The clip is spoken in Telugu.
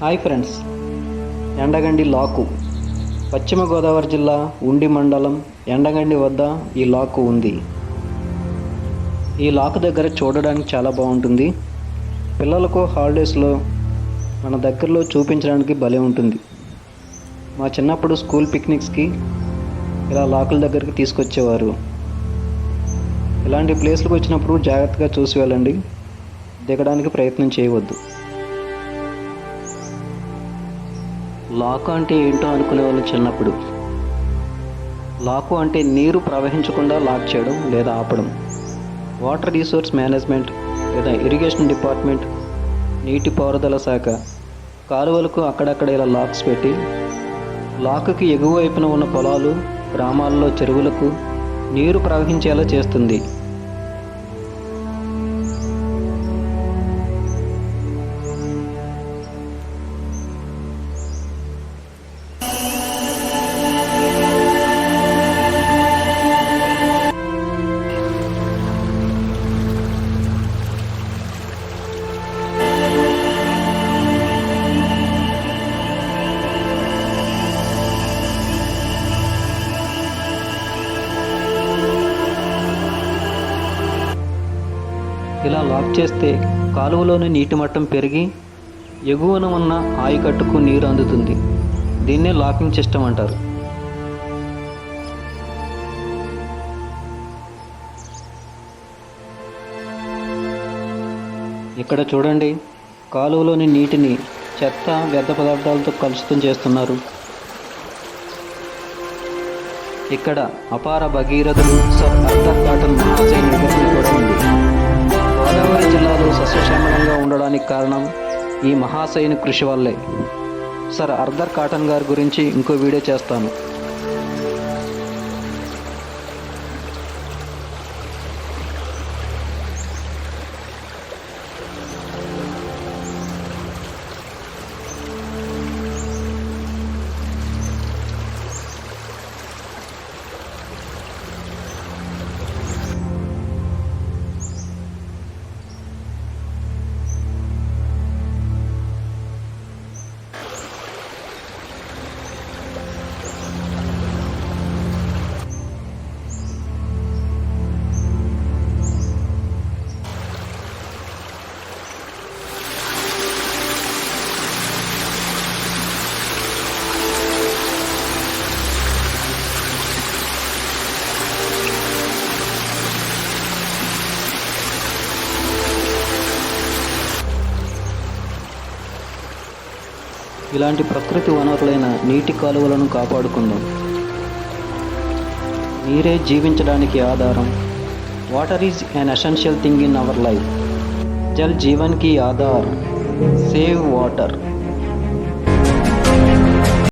హాయ్ ఫ్రెండ్స్, ఎండగండి లాకు పశ్చిమ గోదావరి జిల్లా ఉండి మండలం ఎండగండి వద్ద ఈ లాకు ఉంది. ఈ లాకు దగ్గర చూడడానికి చాలా బాగుంటుంది. పిల్లలకు హాలిడేస్లో మన దగ్గరలో చూపించడానికి భలే ఉంటుంది. మా చిన్నప్పుడు స్కూల్ పిక్నిక్స్కి ఇలా లాకుల దగ్గరికి తీసుకొచ్చేవారు. ఇలాంటి ప్లేస్లకు వచ్చినప్పుడు జాగ్రత్తగా చూసి వెళ్ళండి, దిగడానికి ప్రయత్నం చేయవద్దు. లాకు అంటే ఏంటో అనుకునేవాళ్ళు చిన్నప్పుడు. లాకు అంటే నీరు ప్రవహించకుండా లాక్ చేయడం లేదా ఆపడం. వాటర్ రిసోర్స్ మేనేజ్మెంట్ లేదా ఇరిగేషన్ డిపార్ట్మెంట్, నీటిపారుదల శాఖ కాలువలకు అక్కడక్కడ ఇలా లాక్స్ పెట్టి లాకుకి ఎగువ వైపున ఉన్న పొలాలు, గ్రామాల్లో చెరువులకు నీరు ప్రవహించేలా చేస్తుంది. ఇలా లాక్ చేస్తే కాలువలోని నీటి మట్టం పెరిగి ఎగువన ఉన్న ఆయకట్టుకు నీరు అందుతుంది. దీన్నే లాకింగ్ సిస్టమ్ అంటారు. ఇక్కడ చూడండి, కాలువలోని నీటిని చెత్త, వ్యర్థ పదార్థాలతో కలుషితం చేస్తున్నారు. ఇక్కడ అపార భగీరథుడు సర్ ఆర్థర్ కాటన్ మహాశయుని విగ్రహం కూడా ఉంది. గోదావరి జిల్లాలో సస్యశ్యామలంగా ఉండడానికి కారణం ఈ మహాశయుని కృషి వల్లే. సర్ ఆర్థర్ కాటన్ గారి గురించి ఇంకో వీడియో చేస్తాను. ఇలాంటి ప్రకృతి వనరులైన నీటి కాలువలను కాపాడుకుందాం. నీరే జీవించడానికి ఆధారం. Water is an essential thing in our life. Jal Jeevan కి ఆధార్. Save water.